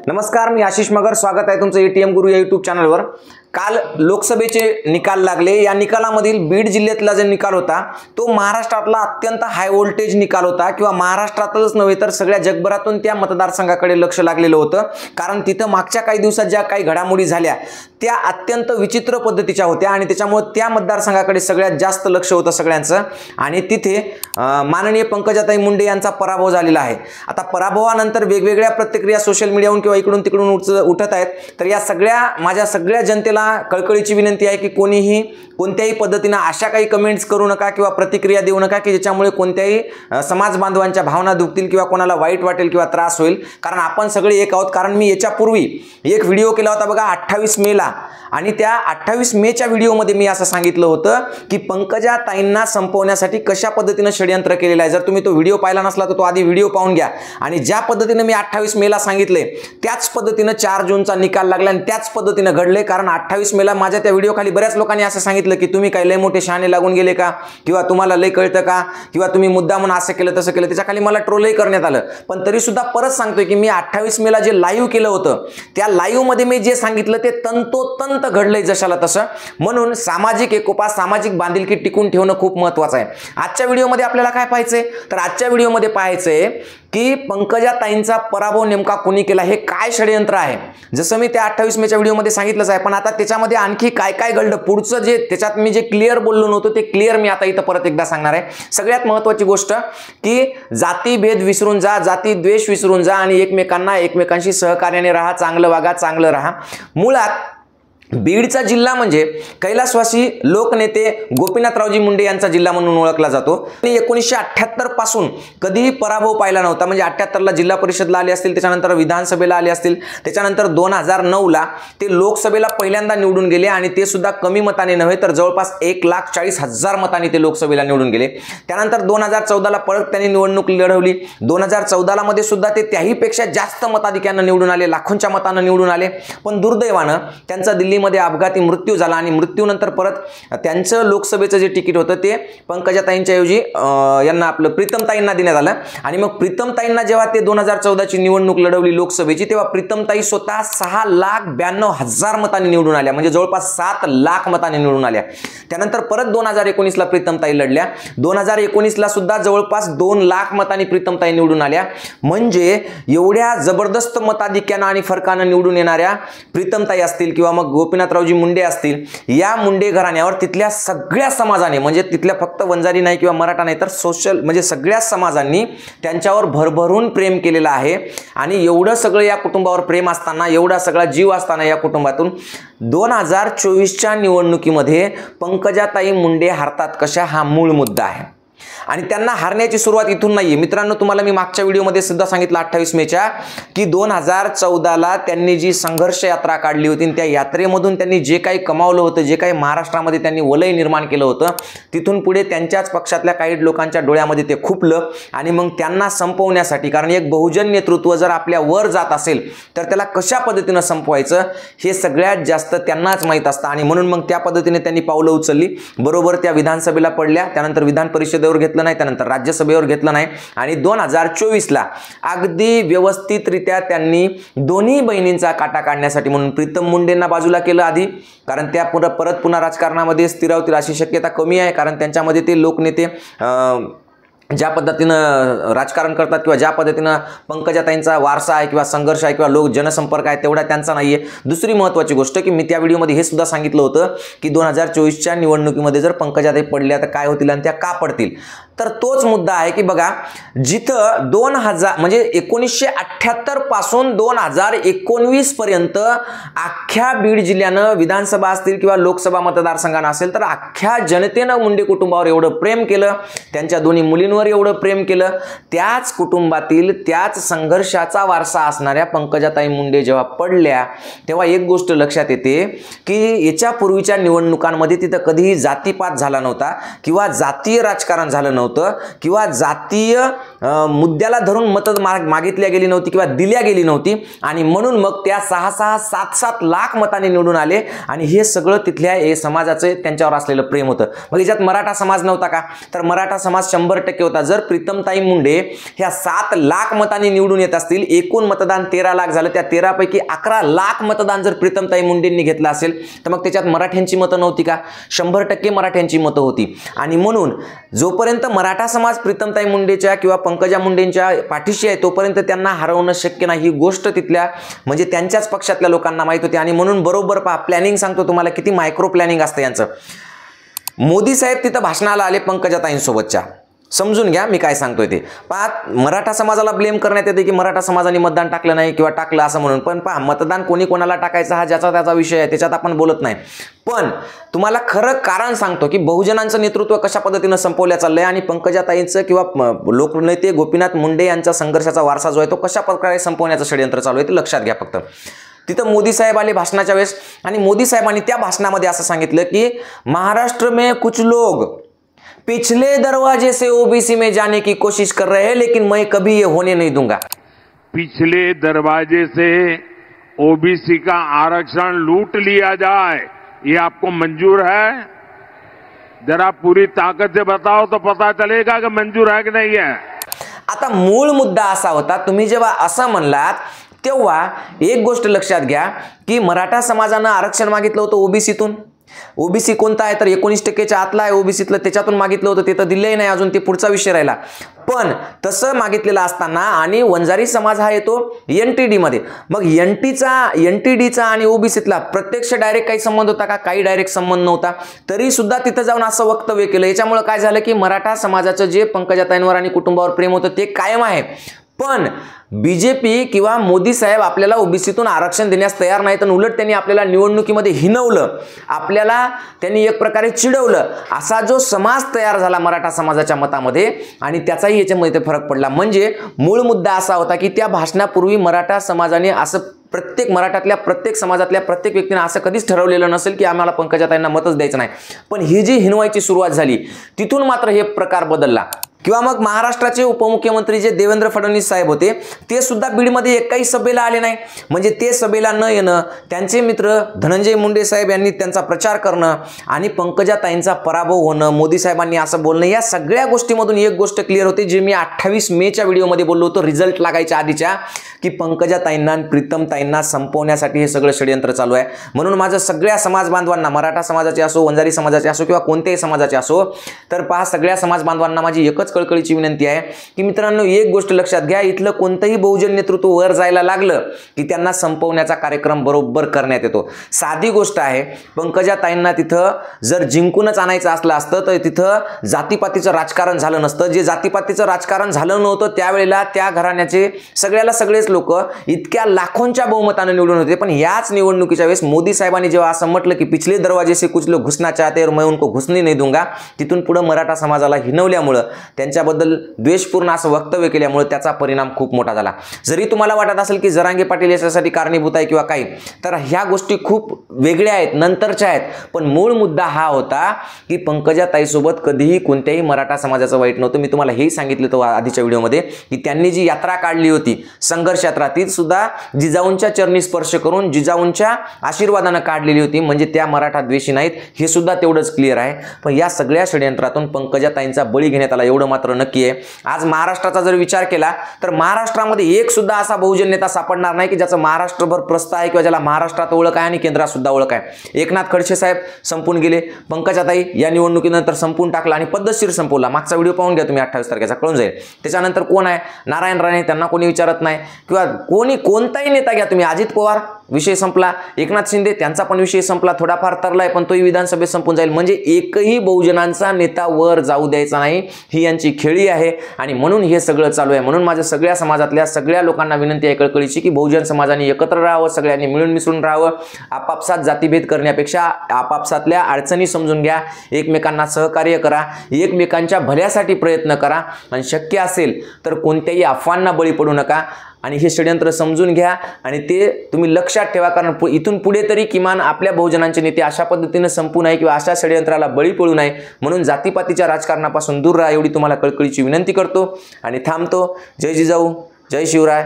नमस्कार, मी आशिष मगर. स्वागत आहे तुमचं एटीएम गुरु या यूट्यूब चॅनलवर. काल लोकसभेचे निकाल लागले. या निकालामधील बीड जिल्ह्यातला जो निकाल होता तो महाराष्ट्रातला अत्यंत हाय व्होल्टेज निकाल होता, किंवा महाराष्ट्रातच नव्हे तर सगळ्या जगभरातून त्या मतदारसंघाकडे लक्ष लागलेलं होतं. कारण तिथं मागच्या काही दिवसात ज्या काही घडामोडी झाल्या त्या अत्यंत विचित्र पद्धतीच्या होत्या आणि त्याच्यामुळे त्या मतदारसंघाकडे सगळ्यात जास्त लक्ष होतं सगळ्यांचं. आणि तिथे माननीय पंकजाताई मुंडे यांचा पराभव झालेला आहे. आता पराभवानंतर वेगवेगळ्या प्रतिक्रिया सोशल मीडियावरून किंवा इकडून तिकडून उठत आहेत. तर या माझ्या सगळ्या जनतेला कळकळीची विनंती आहे की कोणीही कोणत्याही पद्धतीने अशा काही कमेंट्स करू नका किंवा प्रतिक्रिया देऊ नका की ज्याच्यामुळे कोणत्याही समाज बांधवांच्या भावना दुखतील किंवा कोणाला वाईट वाटेल किंवा त्रास होईल. कारण आपण सगळे एक आहोत. कारण मी याच्यापूर्वी एक व्हिडिओ केला होता बघा 28 मेला, आणि त्या 28 मेच्या व्हिडिओमध्ये मी असं सांगितलं होतं की पंकजाताईंना संपवण्यासाठी कशा पद्धतीने षडयंत्र केलेलं आहे. जर तुम्ही तो व्हिडिओ पाहिला नसला तर तो आधी व्हिडिओ पाहून घ्या. आणि ज्या पद्धतीने मी 28 मेला सांगितले त्याच पद्धतीने 4 जूनचा निकाल लागला आणि त्याच पद्धतीने घडले. कारण 28 मेला माझ्या त्या व्हिडिओ खाली बऱ्याच लोकांनी असं सांगितलं की तुम्ही काही लय मोठे शहाणे लागून गेले का, किंवा तुम्हाला लय कळतं का, किंवा तुम्ही मुद्दा म्हणून असं केलं तसं केलं. त्याच्या खाली मला ट्रोलही करण्यात आलं. पण तरी सुद्धा परत सांगतोय की मी 28 मेला जे लाईव्ह केलं होतं त्या लाईव्ह मध्ये मी जे सांगितलं ते तंतोतंत घडलंय जशाला तसं. म्हणून सामाजिक एकोपा, सामाजिक बांधिलकी टिकून ठेवणं खूप महत्त्वाचं आहे. आजच्या व्हिडिओमध्ये आपल्याला काय पाहायचंय, तर आजच्या व्हिडिओमध्ये पाहायचंय की पंकजाताईंचा पराभव नेमका कोणी केला, हे काय षडयंत्र आहे. जसं मी त्या 28 मेच्या व्हिडिओमध्ये सांगितलंच आहे, पण आता त्याच्यामध्ये आणखी काय काय घडलं पुढचं जे त्याच्यात मी जे क्लिअर बोललो नव्हतो ते क्लिअर मी आता इथं परत एकदा सांगणार आहे. सगळ्यात महत्त्वाची गोष्ट की जातीभेद विसरून जा, जाती द्वेष विसरून जा आणि एकमेकांशी सहकार्याने राहा, चांगलं वागा, चांगलं राहा. मुळात बीडचा जिल्हा म्हणजे कैलासवासी लोकनेते गोपीनाथरावजी मुंडे यांचा जिल्हा म्हणून ओळखला जातो. 1978 पासून कधीही पराभव पाहिला नव्हता. म्हणजे 78ला जिल्हा परिषदला आले असतील, त्याच्यानंतर विधानसभेला आले असतील, त्याच्यानंतर 2009ला ते लोकसभेला पहिल्यांदा निवडून गेले आणि ते सुद्धा कमी मताने नव्हे तर जवळपास 1,40,000 मतांनी ते लोकसभेला निवडून गेले. त्यानंतर 2014ला परत त्यांनी निवडणूक लढवली. 2014ला मध्ये सुद्धा ते त्याहीपेक्षा जास्त मताधिक्यानं निवडून आले, लाखोंच्या मतानं निवडून आले. पण दुर्दैवानं त्यांचा दिल्लीमध्ये अपघाती मृत्यू झाला आणि मृत्यूनंतर परत त्यांचं लोकसभेचं जे तिकीट होतं ते पंकजाताईंच्या ऐवजी यांना आपलं प्रीतमताईंना देण्यात आलं. आणि मग प्रीतमताईंना जेव्हा ते 2014ची निवडणूक लढवली लोकसभेची, तेव्हा प्रीतमताई स्वतः 6,92,000 मतांनी निवडून आल्या. म्हणजे जवळपास 7 लाख मतांनी निवडून आल्या. त्यानंतर परत 2019ला प्रीतमताई लढल्या. 2019ला सुद्धा जवळपास 2 लाख मतांनी प्रीतमताई निवडून आल्या. म्हणजे एवढ्या जबरदस्त मताधिक्यानं आणि फरकानं निवडून येणाऱ्या प्रीतमताई असतील किंवा मग गोपीनाथरावजी मुंडे असतील, या मुंडे घराण्यावर तिथल्या सगळ्या समाजाने, म्हणजे तिथल्या फक्त वंजारी नाही किंवा मराठा नाही तर सोशल म्हणजे सगळ्या समाजांनी त्यांच्यावर भरभरून प्रेम केलेलं आहे. आणि एवढं सगळं या कुटुंबावर प्रेम असताना, एवढा सगळा जीव असताना या कुटुंबातून 2024च्या निवडणुकीमध्ये पंकजाताई मुंडे हरतात कशा, हा मूळ मुद्दा आहे. आणि त्यांना हारण्याची सुरुवात इथून नाहीये. मित्रांनो, तुम्हाला मी मागच्या व्हिडिओमध्ये सुद्धा सांगितलं 28 मेच्या की 2014ला त्यांनी जी संघर्ष यात्रा काढली होती, त्या यात्रेमधून त्यांनी जे काही कमावलं होतं, जे काही महाराष्ट्रामध्ये त्यांनी वलय निर्माण केलं होतं, तिथून पुढे त्यांच्याच पक्षातल्या काही लोकांच्या डोळ्यामध्ये ते खुपलं. आणि मग त्यांना संपवण्यासाठी, कारण एक बहुजन नेतृत्व जर आपल्या वर जात असेल तर त्याला कशा पद्धतीनं संपवायचं हे सगळ्यात जास्त त्यांनाच माहीत असतं. आणि म्हणून मग त्या पद्धतीने त्यांनी पावलं उचलली. बरोबर त्या विधानसभेला पडल्या, त्यानंतर विधान परिषदेवर घेतलं नाही, त्यानंतर राज्यसभेवर घेतलं नाही. आणि 2024ला अगदी व्यवस्थितरित्या त्यांनी दोन्ही बहिणींचा काटा काढण्यासाठी म्हणून प्रीतम मुंडेंना बाजूला केलं आधी, कारण त्या परत पुन्हा राजकारणामध्ये स्थिरावतील अशी शक्यता कमी आहे. कारण त्यांच्यामध्ये ते लोकनेते ज्या पद्धतीनं राजकारण करतात किंवा ज्या पद्धतीनं पंकजाताईंचा वारसा आहे किंवा संघर्ष आहे किंवा जनसंपर्क आहे तेवढा त्यांचा नाहीये. दुसरी महत्त्वाची गोष्ट की मी त्या व्हिडिओमध्ये हे सुद्धा सांगितलं होतं की 2024च्या निवडणुकीमध्ये जर पंकजाताई पडल्या तर काय होतील आणि त्या का पडतील. तर तोच मुद्दा आहे की बघा, जिथं 2000 म्हणजे 1978 पासून 2019 पर्यंत अख्ख्या बीड जिल्ह्यानं विधानसभा असतील किंवा लोकसभा मतदारसंघानं असेल तर अख्ख्या जनतेनं मुंडे कुटुंबावर एवढं प्रेम केलं, त्यांच्या दोन्ही मुलींवर एवढं प्रेम केलं. त्याच कुटुंबातील त्याच संघर्षाचा वारसा असणाऱ्या पंकजाताई मुंडे जेव्हा पडल्या तेव्हा एक गोष्ट लक्षात येते की याच्या पूर्वीच्या निवडणुकांमध्ये तिथं कधीही जातीपात झाला नव्हता किंवा जातीय राजकारण झालं नव्हतं किंवा जातीय मुद्द्याला धरून मत मागितल्या गेली नव्हती किंवा दिल्या गेली नव्हती. आणि म्हणून मग त्या 6-6, 7-7 लाख मतांनी निवडून आले. आणि हे सगळं तिथल्या समाजाचे त्यांच्यावर असलेलं प्रेम होतं. मग याच्यात मराठा समाज नव्हता का, तर मराठा समाज 100% होता, जर प्रीतमताई मुंडे ह्या 7 लाख मतांनी निवडून येत असतील, एकूण मतदान 13 लाख झालं, त्या 13 पैकी 11 लाख मतदान जर प्रीतमताई मुंडेंनी घेतलं असेल तर मग त्याच्यात मराठ्यांची मतं नव्हती का? 100% मराठ्यांची मतं होती. आणि म्हणून जोपर्यंत मराठा समाज प्रीतमताई मुंडेच्या किंवा पंकजा मुंडेंच्या पाठीशी आहे तोपर्यंत त्यांना हरवणं शक्य नाही, ही गोष्ट तिथल्या म्हणजे त्यांच्याच पक्षातल्या लोकांना माहित होती. आणि म्हणून बरोबर प्लॅनिंग सांगतो तुम्हाला किती मायक्रो प्लॅनिंग असतं यांचं. मोदी साहेब तिथं भाषणाला आले पंकजाताईंसोबतच्या, समजून घ्या मी काय सांगतोय ते. पहा, मराठा समाजाला ब्लेम करण्यात येते की मराठा समाजाने मतदान टाकलं नाही किंवा टाकलं असं म्हणून, पण पहा मतदान कोणी कोणाला टाकायचं हा ज्याचा त्याचा विषय आहे, त्याच्यात आपण बोलत नाही. पण तुम्हाला खरं कारण सांगतो की बहुजनांचं नेतृत्व कशा पद्धतीनं संपवल्या चाललंय आणि पंकजाताईंचं किंवा लोकनेते गोपीनाथ मुंडे यांचा संघर्षाचा वारसा जो आहे तो कशा प्रकारे संपवण्याचं षडयंत्र चालू आहे ते लक्षात घ्या फक्त. तिथं मोदी साहेब आले भाषणाच्या वेळेस आणि मोदी साहेबांनी त्या भाषणामध्ये असं सांगितलं की महाराष्ट्र में कुछ लोग पिछले दरवाजे से ओबीसी में जाने की कोशिश कर रहे हैं, लेकिन मैं कभी ये होने नहीं दूंगा. पिछले दरवाजे से ओबीसी का आरक्षण लूट लिया जाए, ये आपको मंजूर है? जरा पूरी ताकत से बताओ तो पता चलेगा कि मंजूर है कि नहीं है. आता मूळ मुद्दा असा होता, तुम्ही जेव्हा असं म्हणलात तेव्हा एक गोष्ट लक्षात घ्या की मराठा समाजानं आरक्षण मागितलं होतं ओबीसीतून. ओबीसी कोणता आहे तर 19% आतला आहे ओबीसीतलं, त्याच्यातून मागितलं होतं, ते तर दिलंही नाही अजून, ते पुढचा विषय राहिला. पण तसं मागितलेलं असताना आणि वंजारी समाज हा येतो एनटीडी मध्ये, मग एनटीडीचा आणि ओबीसीतला प्रत्यक्ष डायरेक्ट काही संबंध होता का? काही डायरेक्ट संबंध नव्हता. तरी सुद्धा तिथं जाऊन असं वक्तव्य केलं. याच्यामुळे काय झालं की मराठा समाजाचं जे पंकजाताईंवर आणि कुटुंबावर प्रेम होतं ते कायम आहे, पण बीजेपी किंवा मोदी साहेब आपल्याला ओबीसीतून आरक्षण देण्यास तयार नाहीत आणि उलट त्यांनी आपल्याला निवडणुकीमध्ये हिनवलं, आपल्याला त्यांनी एक प्रकारे चिडवलं. असा जो समाज तयार झाला मराठा समाजाच्या मतामध्ये आणि त्याचाही याच्यामध्ये फरक पडला. म्हणजे मूळ मुद्दा असा होता की त्या भाषणापूर्वी मराठा समाजाने असं प्रत्येक मराठातल्या प्रत्येक समाजातल्या प्रत्येक व्यक्तीने असं कधीच ठरवलेलं नसेल की आम्हाला पंकजाताईंना मतच द्यायचं नाही. पण ही जी हिनवायची सुरुवात झाली तिथून मात्र हे प्रकार बदलला. किंवा मग महाराष्ट्राचे उपमुख्यमंत्री जे देवेंद्र फडणवीस साहेब होते ते सुद्धा बीडमध्ये एकाही सभेला आले नाही. म्हणजे ते सभेला न येणं, त्यांचे मित्र धनंजय मुंडे साहेब यांनी त्यांचा प्रचार करणं आणि पंकजाताईंचा पराभव होणं, मोदी साहेबांनी असं बोलणं, या सगळ्या गोष्टीमधून एक गोष्ट क्लिअर होते जे मी 28 मेच्या व्हिडिओमध्ये बोललो होतो रिझल्ट लागायच्या आधीच्या, की पंकजाताईंना आणि प्रीतमताईंना संपवण्यासाठी हे सगळं षडयंत्र चालू आहे. म्हणून माझं सगळ्या समाज बांधवांना, मराठा समाजाचे असो, वंजारी समाजाचे असो किंवा कोणत्याही समाजाचे असो, तर पहा सगळ्या समाज बांधवांना माझी एकच कळकळीची विनंती आहे की मित्रांनो एक गोष्ट लक्षात घ्या, इथलं कोणतंही बहुजन नेतृत्व वर जायला लागलं की त्यांना संपवण्याचा कार्यक्रम बरोबर करण्यात येतो. साधी गोष्ट आहे, पंकजाताईंना तिथं जर जिंकूनच आणायचं असलं असतं तर तिथं जातीपातीचं राजकारण झालं नसतं. जे जातीपातीचं राजकारण झालं नव्हतं त्यावेळेला त्या घराण्याचे सगळेच लोक इतक्या लाखोंच्या बहुमताने निवडून होते. पण याच निवडणुकीच्या वेळेस मोदी साहेबांनी जेव्हा असं म्हटलं की पिछले दरवाजे से कुछ लोग घुसना चाहते और मैं उनको घुसने नहीं दूंगा, तिथून पुढे मराठा समाजाला हिनवल्यामुळे, त्यांच्याबद्दल द्वेषपूर्ण असं वक्तव्य केल्यामुळे त्याचा परिणाम खूप मोठा झाला. जरी तुम्हाला वाटत असेल की जरांगे पाटील याच्यासाठी कारणीभूत आहे किंवा काही, तर ह्या गोष्टी खूप वेगळ्या आहेत, नंतरच्या आहेत. पण मूळ मुद्दा हा होता की पंकजाताईसोबत कधीही कोणत्याही मराठा समाजाचं वाईट नव्हतं. मी तुम्हाला हेही सांगितलं होतं आधीच्या व्हिडिओमध्ये की त्यांनी जी यात्रा काढली होती संघर्ष यात्रा, ती सुद्धा जिजाऊंच्या चरणी स्पर्श करून जिजाऊंच्या आशीर्वादाने काढलेली होती. म्हणजे त्या मराठा द्वेषी नाहीत, हे सुद्धा तेवढंच क्लिअर आहे. पण या सगळ्या षडयंत्रातून पंकजाताईंचा बळी घेण्यात आला एवढं मात्र नक्की आहे. आज महाराष्ट्राचा जर विचार केला तर महाराष्ट्रामध्ये एक सुद्धा असा बहुजन नेता सापडणार नाही की ज्याचं महाराष्ट्रभर प्रस्थ आहे किंवा ज्याला महाराष्ट्रात ओळख आहे आणि केंद्रात सुद्धा ओळख आहे. एकनाथ खडसे साहेब संपून गेले, पंकजाताई या निवडणुकीनंतर संपून टाकला आणि पद्धतशीर संपवला. मागचा व्हिडिओ पाहून घ्या तुम्ही, 28 तारखेचा कळून जाईल. त्याच्यानंतर कोण आहे? नारायण राणे, त्यांना कोणी विचारत नाही. किंवा कोणताही नेता घ्या तुम्ही, अजित पवार विषय संपला, एकनाथ शिंदे त्यांचा पण विषय संपला, थोडाफार तरलाय पण तोही विधानसभेत संपून जाईल. म्हणजे एकही बहुजनांचा नेता वर जाऊ द्यायचा नाही, ही यांची खेळी आहे आणि म्हणून हे सगळं चालू आहे. म्हणून माझ्या सगळ्या समाजातल्या सगळ्या लोकांना विनंती आहे कळकळीची की बहुजन समाजाने एकत्र राहावं, सगळ्यांनी मिळून मिसळून राहावं. आपापसात जातीभेद करण्यापेक्षा आपापसातल्या अडचणी समजून घ्या, एकमेकांना सहकार्य करा, एकमेकांच्या भल्यासाठी प्रयत्न करा आणि शक्य असेल तर कोणत्याही अफवांना बळी पडू नका आणि हे षडयंत्र समजून घ्या आणि ते तुम्ही लक्षात ठेवा. कारण इथून पुढे तरी किमान आपल्या बहुजनांचे नेते अशा पद्धतीने संपू नये किंवा अशा षडयंत्राला बळी पडू नये, म्हणून जातीपातीच्या राजकारणापासून दूर राहा एवढी तुम्हाला कळकळीची विनंती करतो आणि थांबतो. जय जिजाऊ, जय शिवराय.